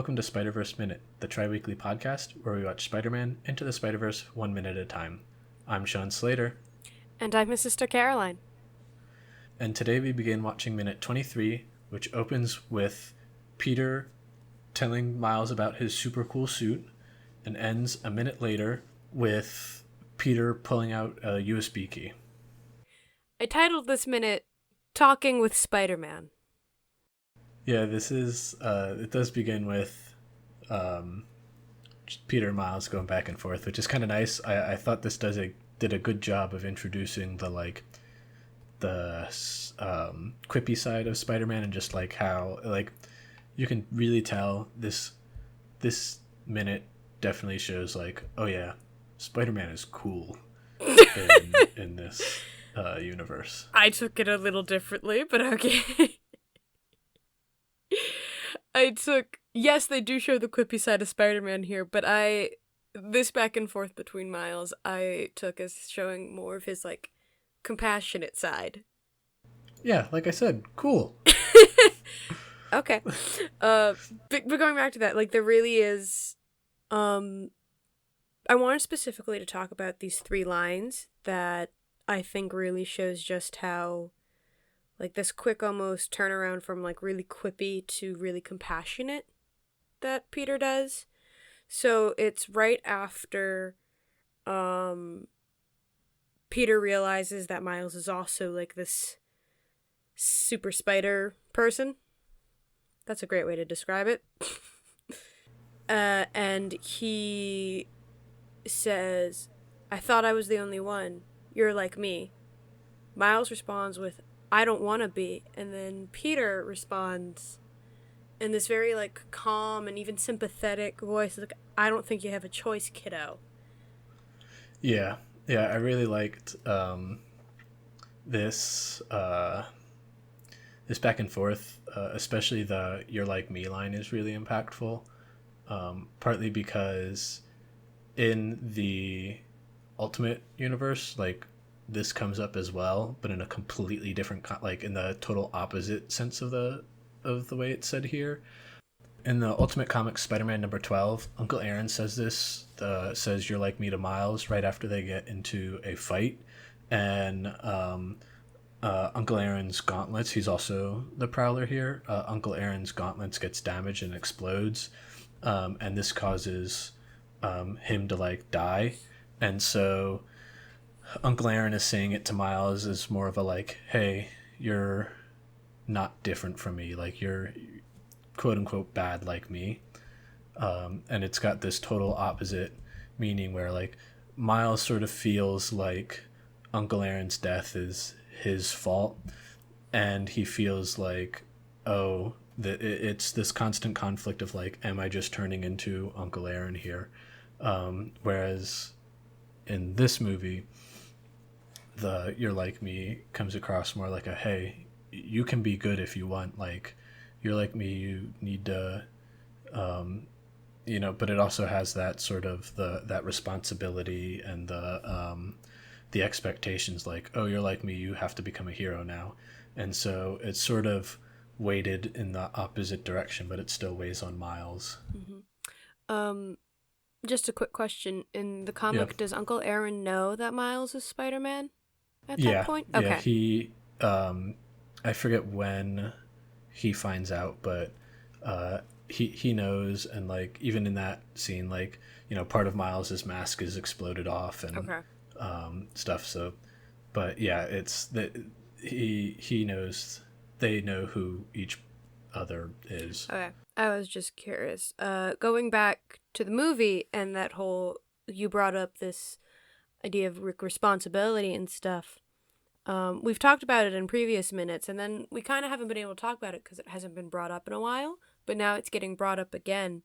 Welcome to Spider-Verse Minute, the tri-weekly podcast where we watch Spider-Man Into the Spider-Verse 1 minute at a time. I'm Sean Slater. And I'm his sister Caroline. And today we begin watching minute 23, which opens with Peter telling Miles about his super cool suit and ends a minute later with Peter pulling out a USB key. I titled this minute, Talking with Spider-Man. Yeah, this is, it does begin with Peter and Miles going back and forth, which is kind of nice. I thought this did a good job of introducing the quippy side of Spider-Man, and just like how you can really tell this minute definitely shows oh yeah, Spider-Man is cool in this universe. I took it a little differently, but okay. Yes, they do show the quippy side of Spider-Man here, but this back and forth between Miles, I took as showing more of his, compassionate side. Yeah, like I said, cool. Okay. But going back to that, there really is, I wanted specifically to talk about these 3 lines that I think really shows just how, this quick almost turnaround from, really quippy to really compassionate that Peter does. So it's right after Peter realizes that Miles is also, this super spider person. That's a great way to describe it. And he says, "I thought I was the only one. You're like me." Miles responds with, "I don't want to be." And then Peter responds in this very, calm and even sympathetic voice, "I don't think you have a choice, kiddo." Yeah, I really liked this this back and forth, especially the "you're like me" line is really impactful, partly because in the Ultimate Universe, this comes up as well, but in a completely different in the total opposite sense of the way it's said here. In the Ultimate Comics Spider-Man number 12, Uncle Aaron says this, says "you're like me" to Miles right after they get into a fight, and Uncle Aaron's gauntlets, he's also the Prowler here, Uncle Aaron's gauntlets gets damaged and explodes, and this causes him to die, and so Uncle Aaron is saying it to Miles as more of a hey, you're not different from me, you're quote unquote bad like me, and it's got this total opposite meaning where Miles sort of feels like Uncle Aaron's death is his fault, and he feels it's this constant conflict of am I just turning into Uncle Aaron here, whereas in this movie the "you're like me" comes across more like a hey, you can be good if you want, you're like me, you need to but it also has that sort of that responsibility and the expectations, oh, you're like me, you have to become a hero now, and so it's sort of weighted in the opposite direction, but it still weighs on Miles. Mm-hmm. Just a quick question, in the comic, does Uncle Aaron know that Miles is Spider-Man at that point? Okay. Yeah, he I forget when he finds out, but he knows, and even in that scene, part of Miles's mask is exploded off and stuff, so but yeah, it's that he knows, they know who each other is. Okay. I was just curious. Going back to the movie and that whole, you brought up this idea of responsibility and stuff. We've talked about it in previous minutes, and then we kind of haven't been able to talk about it because it hasn't been brought up in a while, but now it's getting brought up again.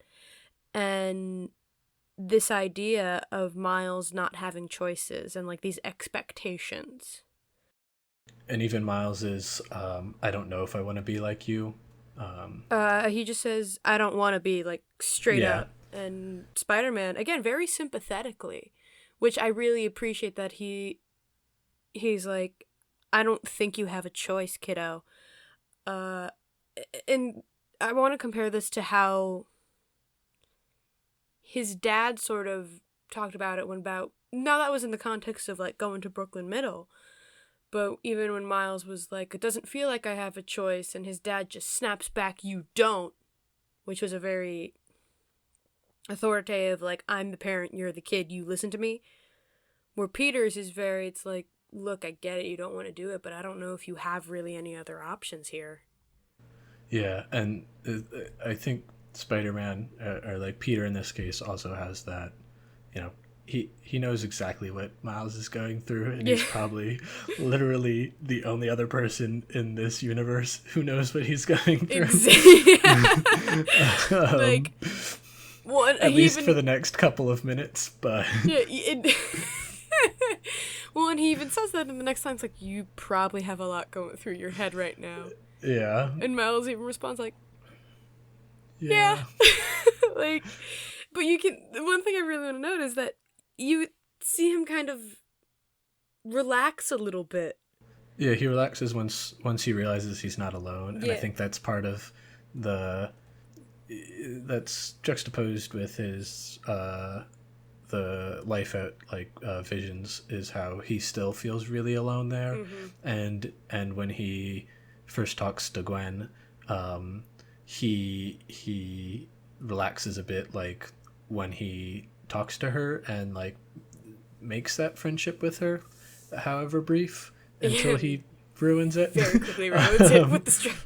And this idea of Miles not having choices and these expectations. And even Miles is, "I don't know if I want to be like you." He just says, "I don't want to be," straight up. And Spider-Man, again, very sympathetically, which I really appreciate that he's like, "I don't think you have a choice, kiddo." And I want to compare this to how his dad sort of talked about it now that was in the context of like going to Brooklyn Middle, but even when Miles was like, it doesn't feel like I have a choice, and his dad just snaps back, you don't, which was a very authoritative, like, I'm the parent, you're the kid, you listen to me. Where Peter's is very, it's like, look, I get it, you don't want to do it, but I don't know if you have really any other options here. Yeah, and I think Spider-Man, or like Peter in this case, also has that, you know, he knows exactly what Miles is going through, and he's probably literally the only other person in this universe who knows what he's going through. Like, well, at least for the next couple of minutes, but yeah. Well, and he even says that in the next line. It's like, you probably have a lot going through your head right now. Yeah. And Miles even responds like, yeah. Like, but one thing I really want to note is that you see him kind of relax a little bit. Yeah, he relaxes once he realizes he's not alone. And I think that's part of that's juxtaposed with his the life at like Visions, is how he still feels really alone there. Mm-hmm. And when he first talks to Gwen, he relaxes a bit, like when he talks to her and like makes that friendship with her, however brief, until he ruins it. Very quickly ruins it with the stress.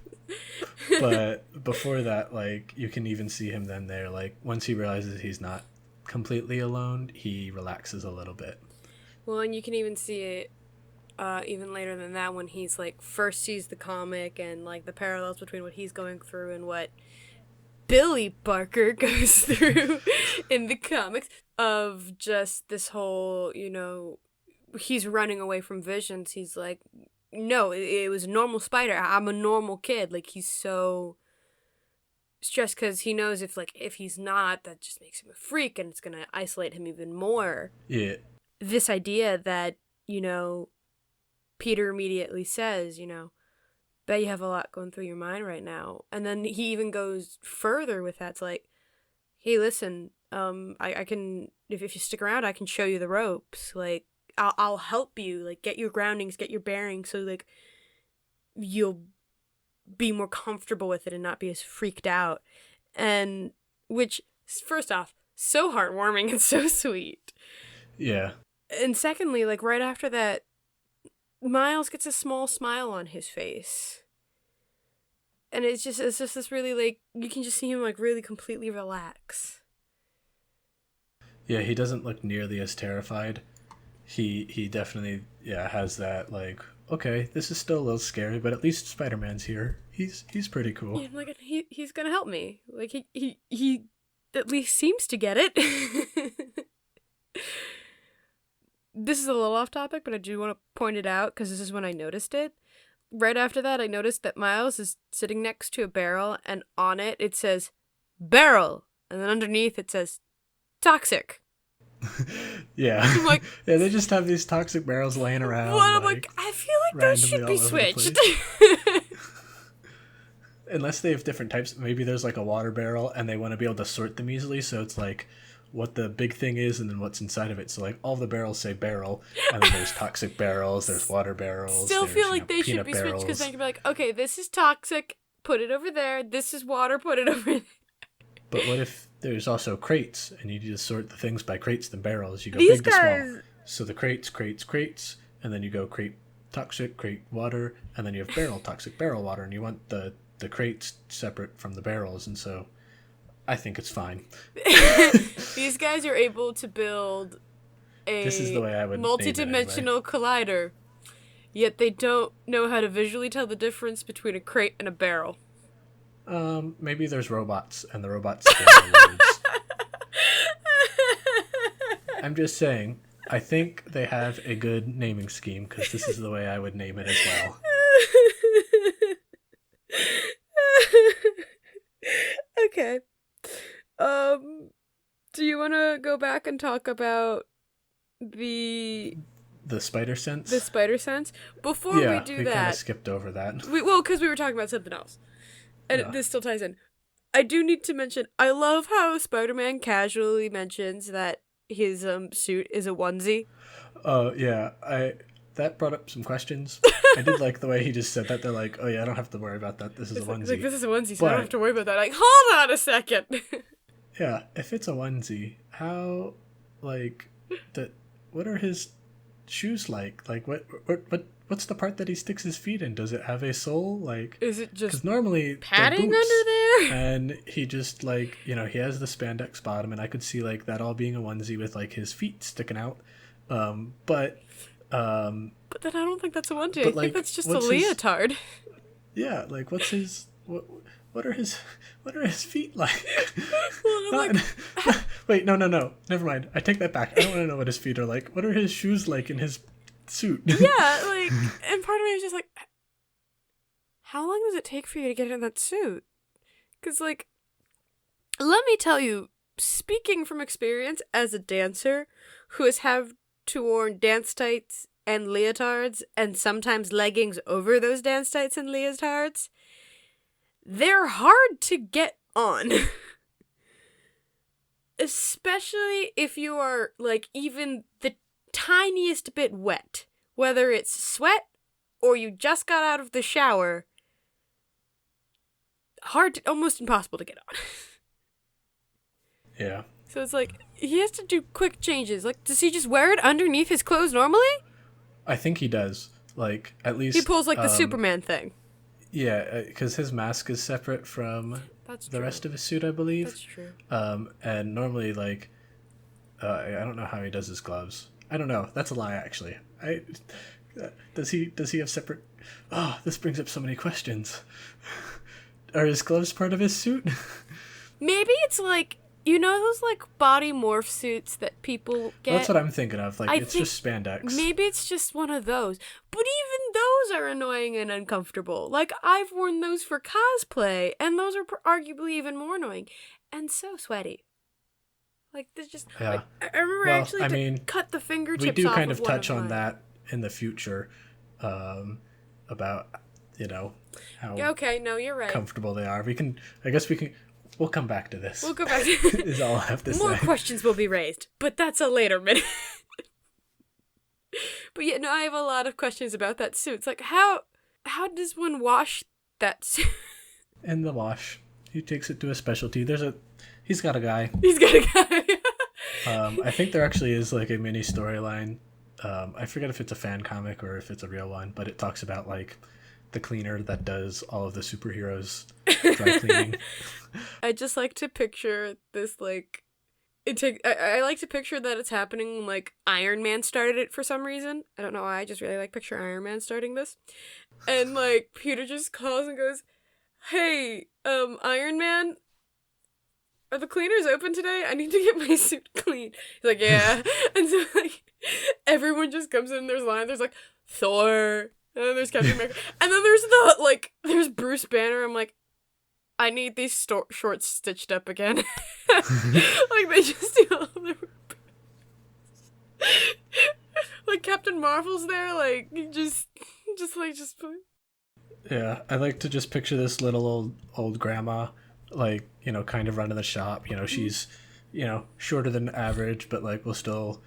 But before that, like, you can even see him then there, like, once he realizes he's not completely alone, he relaxes a little bit. Well, and you can even see it even later than that, when he's like first sees the comic and like the parallels between what he's going through and what Billy Barker goes through in the comics, of just this whole, you know, he's running away from Visions. He's like, no, it was a normal spider. I'm a normal kid. Like, he's so stressed because he knows if he's not, that just makes him a freak and it's going to isolate him even more. Yeah. This idea that, you know, Peter immediately says, you know, bet you have a lot going through your mind right now. And then he even goes further with that. It's like, hey, listen, I can, if you stick around, I can show you the ropes. Like, I'll help you, like, get your groundings, get your bearings, so, like, you'll be more comfortable with it and not be as freaked out. And, which, first off, so heartwarming and so sweet. Yeah. And secondly, like, right after that, Miles gets a small smile on his face. And it's just this really, like, you can just see him, like, really completely relax. Yeah, he doesn't look nearly as terrified. He definitely, has that, like, okay, this is still a little scary, but at least Spider-Man's here. He's pretty cool. Yeah, like, he's gonna help me. Like, he at least seems to get it. This is a little off topic, but I do want to point it out because this is when I noticed it. Right after that, I noticed that Miles is sitting next to a barrel, and on it says barrel, and then underneath it says toxic. Yeah. I'm like, yeah, they just have these toxic barrels laying around. Well, I'm like, I feel like those should be switched. Unless they have different types. Maybe there's like a water barrel and they want to be able to sort them easily, so it's like what the big thing is and then what's inside of it. So like all the barrels say barrel, and then there's toxic barrels, there's water barrels. Still feel like they should be switched, because they can be like, okay, this is toxic, put it over there. This is water, put it over there. But what if there's also crates, and you just sort the things by crates than barrels? You go These big guys... to small. So the crates, and then you go crate toxic, crate water, and then you have barrel toxic, barrel water, and you want the crates separate from the barrels, and so I think it's fine. These guys are able to build a this is the way I would multi-dimensional collider, yet they don't know how to visually tell the difference between a crate and a barrel. Maybe there's robots, and the robots scan the words. I'm just saying, I think they have a good naming scheme, because this is the way I would name it as well. Okay. Do you want to go back and talk about the spider sense? The spider sense? Before we do that... we kind of skipped over that. Well, because we were talking about something else. And this still ties in. I do need to mention, I love how Spider-Man casually mentions that his suit is a onesie. Oh yeah, I that brought up some questions. I did like the way he just said that. They're like, oh yeah, I don't have to worry about that. This is a It's like onesie. this is a onesie, so I don't have But to worry about that. Like, hold on a second. yeah, if it's a onesie, how like the what are his shoes like? Like what's the part that he sticks his feet in? Does it have a sole? Like, Is it just because normally they're padding under boots, there? and he just like he has the spandex bottom, and I could see like that all being a onesie with like his feet sticking out. But But then I don't think that's a onesie. I but think like that's just a what's his leotard. yeah like what's his what are his feet like? Well, I'm Not, like, wait, no, never mind. I take that back. I don't want to know what his feet are like. What are his shoes like in his suit? yeah, like, and part of me is just like, how long does it take for you to get in that suit? Because, like, let me tell you, speaking from experience as a dancer who has had to wear dance tights and leotards and sometimes leggings over those dance tights and leotards, they're hard to get on. Especially if you are, like, even the tiniest bit wet. Whether it's sweat or you just got out of the shower. Hard to, almost impossible to get on. Yeah, So it's like, he has to do quick changes. Like, does he just wear it underneath his clothes normally? I think he does. Like at least He pulls, like, the Superman thing. Yeah, because his mask is separate from That's the true. rest of his suit, I believe. That's true. And normally, like, I don't know how he does his gloves. I don't know. That's a lie, actually. Does he have separate? Oh, this brings up so many questions. Are his gloves part of his suit? Maybe it's like, you know those, like, body morph suits that people get? That's what I'm thinking of. Like, I it's think just spandex. Maybe it's just one of those. But even those are annoying and uncomfortable. Like, I've worn those for cosplay, and those are arguably even more annoying. And so sweaty. Like, there's just... Yeah. Like, I remember Well, actually I mean, cut the fingertips We do off kind of of one touch on mine. that in the future, about how Okay, no, you're right. comfortable they are. I guess we can. We'll come back to this. We'll go back to... Is all I have to More say. questions will be raised, but that's a later minute. But yeah, no, I have a lot of questions about that suit. It's like, how does one wash that suit? In the wash, he takes it to a specialty. He's got a guy. He's got a guy. I think there actually is like a mini storyline. I forget if it's a fan comic or if it's a real one, but it talks about like the cleaner that does all of the superheroes dry cleaning. I just like to picture this, like, I like to picture that it's happening when, like, Iron Man started it for some reason. I don't know why, I just really like picture Iron Man starting this. And, like, Peter just calls and goes, "Hey, Iron Man, are the cleaners open today? I need to get my suit clean." He's like, "Yeah." And so, like, everyone just comes in, there's lines, there's, like, Thor, and then there's Captain America, and then there's Bruce Banner. I'm like, I need these shorts stitched up again. Like, they just do all their... Like, Captain Marvel's there, like, just put... Yeah, I like to just picture this little old grandma, like, kind of running the shop. She's, shorter than average, but like will still,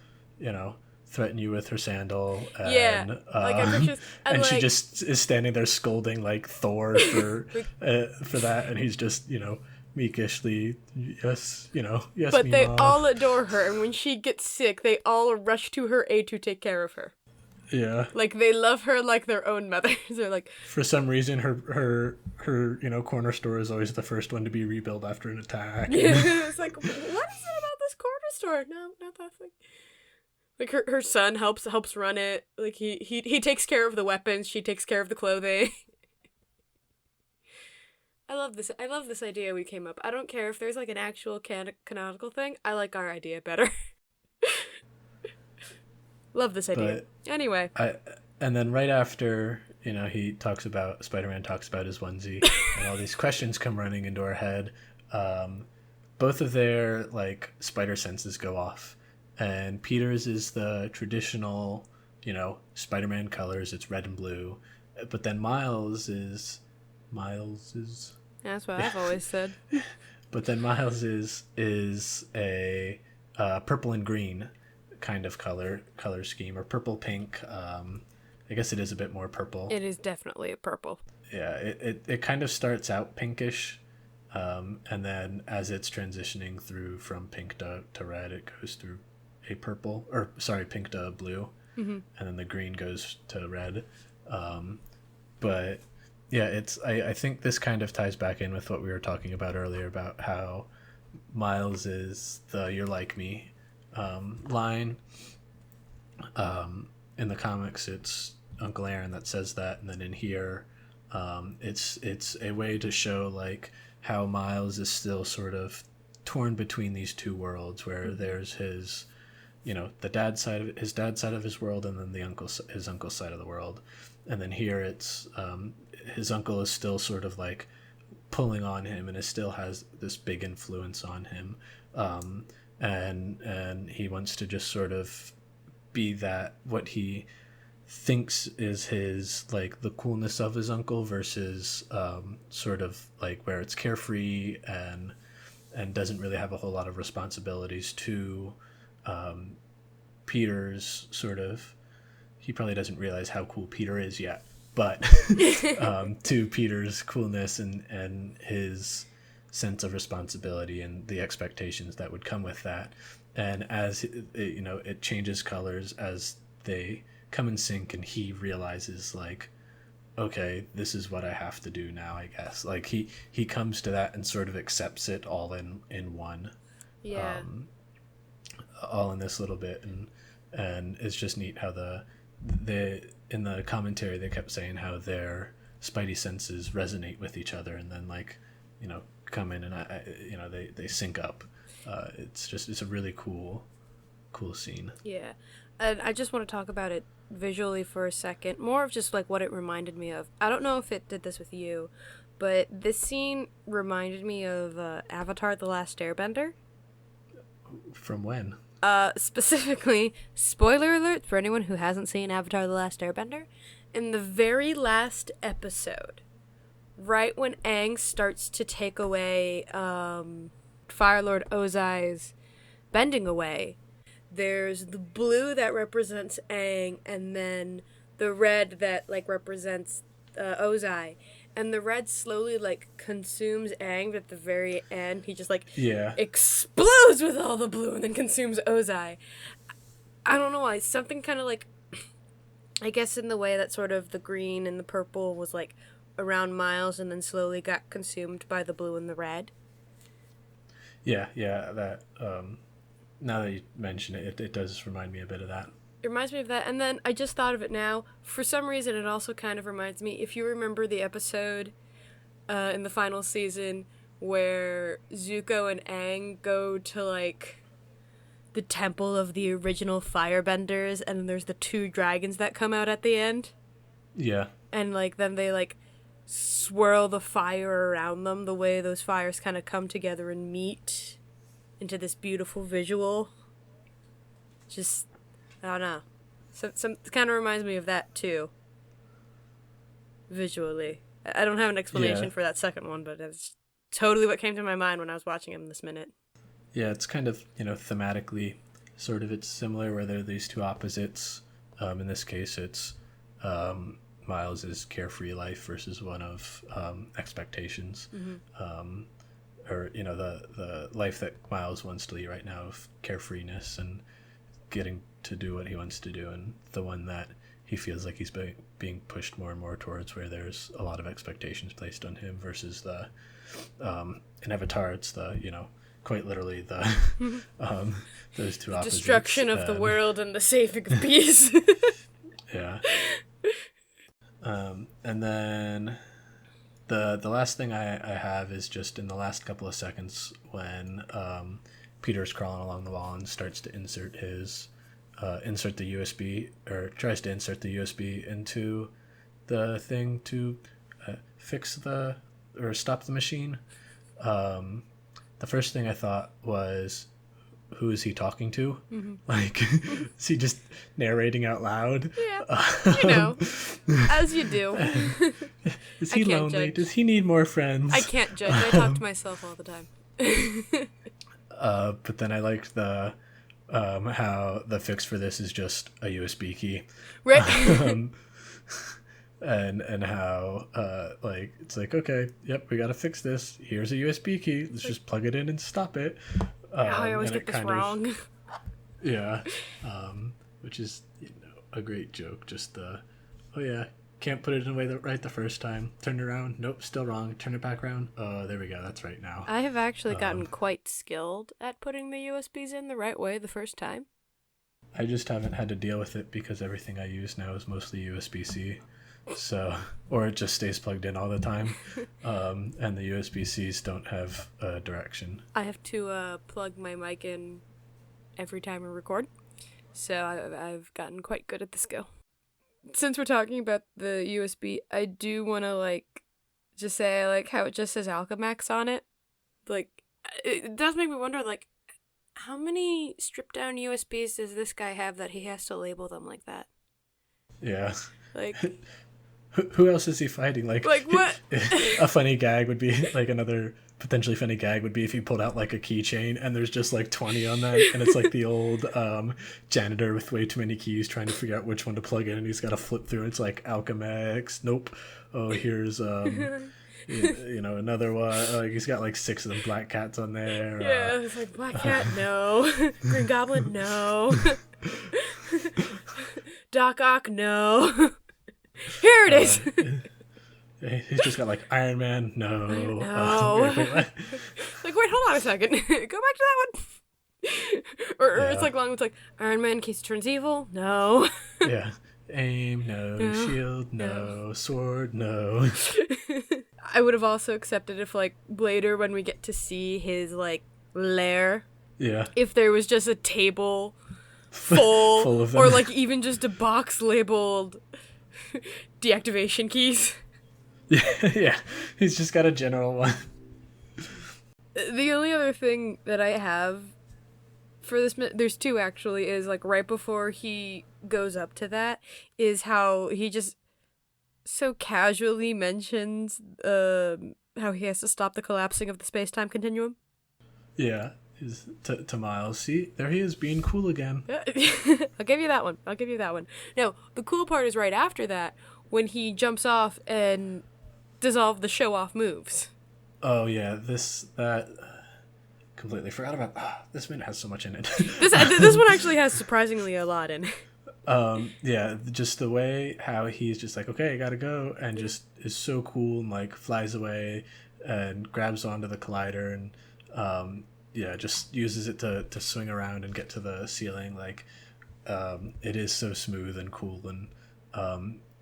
threaten you with her sandal. And, Yeah, like, I picture... and she like, just is standing there scolding like Thor for that, and he's just, meekishly, yes, yes. but they Mima. all adore her, and when she gets sick, they all rush to her aid to take care of her. Yeah. Like, they love her like their own mothers. They're like... For some reason, her corner store is always the first one to be rebuilt after an attack. It's like, what is it about this corner store? No, not that thing. Like, her son helps run it. Like, he takes care of the weapons. She takes care of the clothing. I love this idea we came up. I don't care if there's, like, an actual canonical thing. I like our idea better. Love this idea. But anyway. And then right after, Spider-Man talks about his onesie, and all these questions come running into our head. Both of their, like, spider senses go off. And Peter's is the traditional, Spider-Man colors. It's red and blue. But then Miles is That's what I've always said. But then Miles is a purple and green kind of color scheme, or purple pink. I guess it is a bit more purple. It is definitely a purple. Yeah, it kind of starts out pinkish, and then as it's transitioning through from pink to red, it goes through a purple, or sorry, pink to blue, Mm-hmm. and then the green goes to red. But yeah, I think this kind of ties back in with what we were talking about earlier about how Miles is the "you're like me" line. In the comics, it's Uncle Aaron that says that, and then in here, it's a way to show like how Miles is still sort of torn between these two worlds, where there's his, the his dad's side of his world, and then his uncle's side of the world, and then here it's his uncle is still sort of like pulling on him, and it still has this big influence on him, and he wants to just sort of be that what he thinks is his, like, the coolness of his uncle versus sort of like where it's carefree and doesn't really have a whole lot of responsibilities to Peter's sort of, he probably doesn't realize how cool Peter is yet, but to Peter's coolness and his sense of responsibility and the expectations that would come with that. And as it changes colors as they come in sync, and he realizes like, okay, this is what I have to do now, I guess. Like he comes to that and sort of accepts it all in one. Yeah. All in this little bit, and it's just neat how the in the commentary they kept saying how their spidey senses resonate with each other, and then like, come in and they sync up. It's a really cool scene. Yeah. And I just want to talk about it visually for a second. More of just like what it reminded me of. I don't know if it did this with you, but this scene reminded me of Avatar: The Last Airbender. From when? Specifically, spoiler alert for anyone who hasn't seen Avatar: The Last Airbender. In the very last episode, right when Aang starts to take away Fire Lord Ozai's bending away, there's the blue that represents Aang, and then the red that like represents Ozai, and the red slowly like consumes Aang, but at the very end he just like explodes with all the blue and then consumes Ozai. I don't know why, something kind of like, I guess in the way that sort of the green and the purple was like around Miles and then slowly got consumed by the blue and the red. Yeah, that now that you mention it, it does remind me a bit of that. It reminds me of that, and then I just thought of it now. For some reason, it also kind of reminds me, if you remember the episode in the final season where Zuko and Aang go to, like, the temple of the original firebenders, and then there's the two dragons that come out at the end. Yeah. And, like, then they, like, swirl the fire around them, the way those fires kind of come together and meet into this beautiful visual. Just, I don't know. Some it kind of reminds me of that too. Visually, I don't have an explanation for that second one, but it's totally what came to my mind when I was watching him this minute. Yeah, it's kind of, thematically sort of, it's similar where there are these two opposites. In this case, it's Miles's carefree life versus one of expectations. Mm-hmm. Or the life that Miles wants to lead right now of carefreeness and getting to do what he wants to do, and the one that he feels like he's being pushed more and more towards, where there's a lot of expectations placed on him, versus the in Avatar it's the quite literally the those two opposites. Destruction of the world and the saving of peace. Yeah. And then the last thing I have is just in the last couple of seconds when Peter's crawling along the wall and starts to insert the USB, or tries to insert the USB into the thing to fix or stop the machine. The first thing I thought was, who is he talking to? Mm-hmm. Like, is he just narrating out loud? Yeah, as you do. Is he lonely? Judge. Does he need more friends? I can't judge. I talk to myself all the time. But then I liked the how the fix for this is just a USB key. Right. And how like it's like, okay, yep, we gotta fix this. Here's a USB key. Let's just plug it in and stop it. I always get this wrong. Which is a great joke. Just the oh yeah, can't put it in way right the first time. Turn it around. Nope, still wrong. Turn it back around. Oh, there we go. That's right now. I have actually gotten quite skilled at putting the USBs in the right way the first time. I just haven't had to deal with it because everything I use now is mostly USB-C. So, or it just stays plugged in all the time. And the USB-Cs don't have direction. I have to plug my mic in every time I record. So I've gotten quite good at the skill. Since we're talking about the USB, I do want to just say I like how it just says Alchemax on it. Like, it does make me wonder, like, how many stripped down USBs does this guy have that he has to label them like that? Yeah. Like, who else is he fighting? Like what? A funny gag would be, like, another potentially funny gag would be if he pulled out like a keychain and there's just like 20 on that, and it's like the old janitor with way too many keys trying to figure out which one to plug in, and he's got to flip through. It's like Alchemex, nope. Oh, here's another one. Like, he's got like 6 of them Black Cats on there. Yeah, it's like Black Cat, no. Green Goblin, no. Doc Ock, no. Here it is. He's just got like Iron Man, no. Like, wait, hold on a second. Go back to that one. Or it's like long. It's like Iron Man in case he turns evil. No. Yeah. Aim, no. Shield, no. Sword, no. I would have also accepted if, like, later when we get to see his, like, lair. Yeah. If there was just a table full of them. Or, like, even just a box labeled deactivation keys. Yeah. He's just got a general one. The only other thing that I have for this, there's 2 actually, is like right before he goes up to that, is how he just so casually mentions how he has to stop the collapsing of the space-time continuum. Yeah, to Miles. See, there he is being cool again. I'll give you that one. No, the cool part is right after that, when he jumps off and does all of the show-off moves. Oh yeah, that completely forgot about. This minute has so much in it. This one actually has surprisingly a lot in it. Yeah, just the way how he's just like, okay, I gotta go, and just is so cool, and like flies away and grabs onto the collider, and just uses it to swing around and get to the ceiling. Like, it is so smooth and cool, and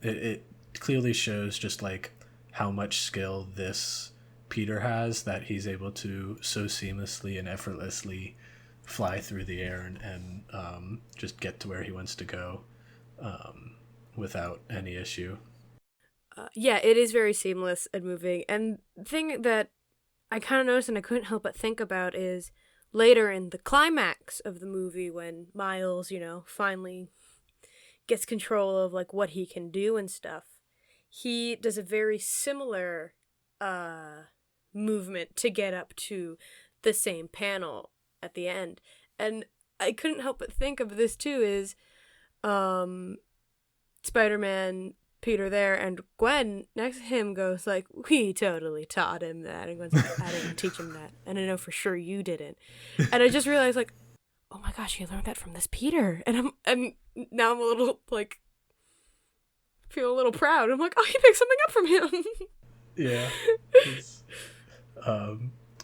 it clearly shows just like how much skill this Peter has, that he's able to so seamlessly and effortlessly fly through the air and just get to where he wants to go without any issue. Yeah, it is very seamless and moving. And the thing that I kind of noticed and I couldn't help but think about is later in the climax of the movie, when Miles, finally gets control of like what he can do and stuff, he does a very similar movement to get up to the same panel at the end. And I couldn't help but think of this too, is Spider-Man, Peter there, and Gwen next to him goes like, we totally taught him that. And Gwen's like, I didn't teach him that. And I know for sure you didn't. And I just realized, like, oh my gosh, you learned that from this Peter. And now I'm a little, like, feel a little proud. I'm like, oh, he picked something up from him. Yeah.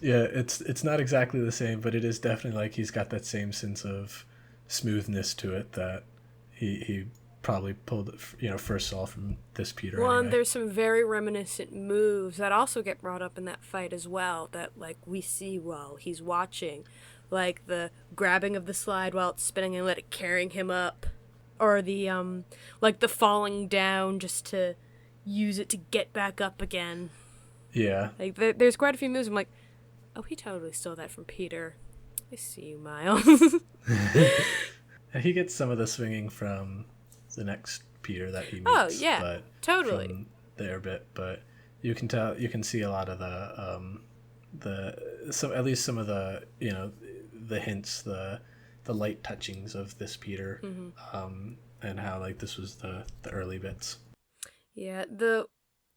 It's not exactly the same, but it is definitely like he's got that same sense of smoothness to it that he probably pulled, first saw from this Peter. Well, anyway. And there's some very reminiscent moves that also get brought up in that fight as well, that like we see while he's watching, like the grabbing of the slide while it's spinning and let it carrying him up, or the like the falling down just to use it to get back up again. Yeah. Like there's quite a few moves I'm like, oh, he totally stole that from Peter. I see you, Miles. And he gets some of the swinging from the next Peter that he Oh, meets, yeah, but totally. from their bit. But you can see a lot of at least some of the, the hints, the light touchings of this Peter, and how like this was the early bits. Yeah, the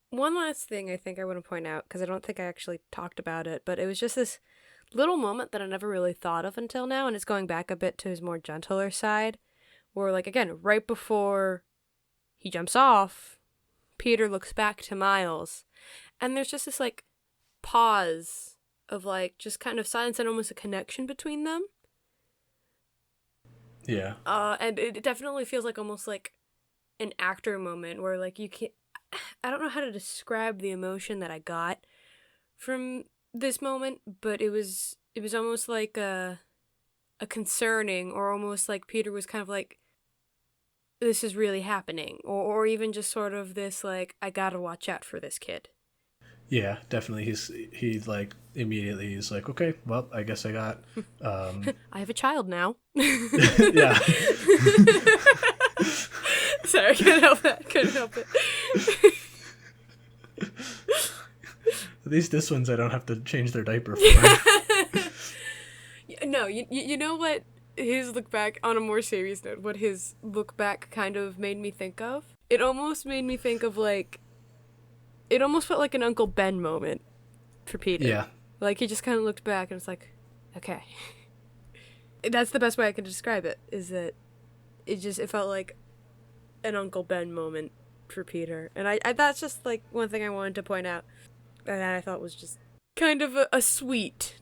one last thing I think I want to point out, because I don't think I actually talked about it, but it was just this little moment that I never really thought of until now, and it's going back a bit to his more gentler side, where, like, again, right before he jumps off, Peter looks back to Miles, and there's just this, like, pause of, like, just kind of silence and almost a connection between them. Yeah. And it definitely feels like almost like an actor moment where, like, you can't, I don't know how to describe the emotion that I got from this moment, but it was almost like a concerning, or almost like Peter was kind of like, this is really happening, or even just sort of this, like, I gotta watch out for this kid. Yeah, definitely. He's like immediately he's like, okay, well, I guess I got I have a child now. Yeah. Sorry, couldn't help it. At least this one's I don't have to change their diaper for. No, you know what his look back, on a more serious note, what his look back kind of made me think of? It almost made me think of, like, it almost felt like an Uncle Ben moment for Peter. Yeah. Like, he just kind of looked back and was like, okay. That's the best way I can describe it, is that it felt like an Uncle Ben moment for Peter. And I that's just, like, one thing I wanted to point out, and that I thought was just kind of a sweet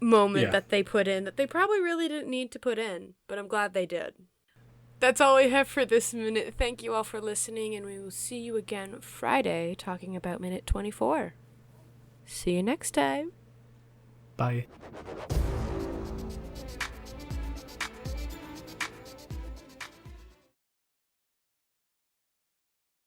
moment that they put in, that they probably really didn't need to put in, but I'm glad they did. That's all we have for this minute. Thank you all for listening, and we will see you again Friday talking about minute 24. See you next time. Bye.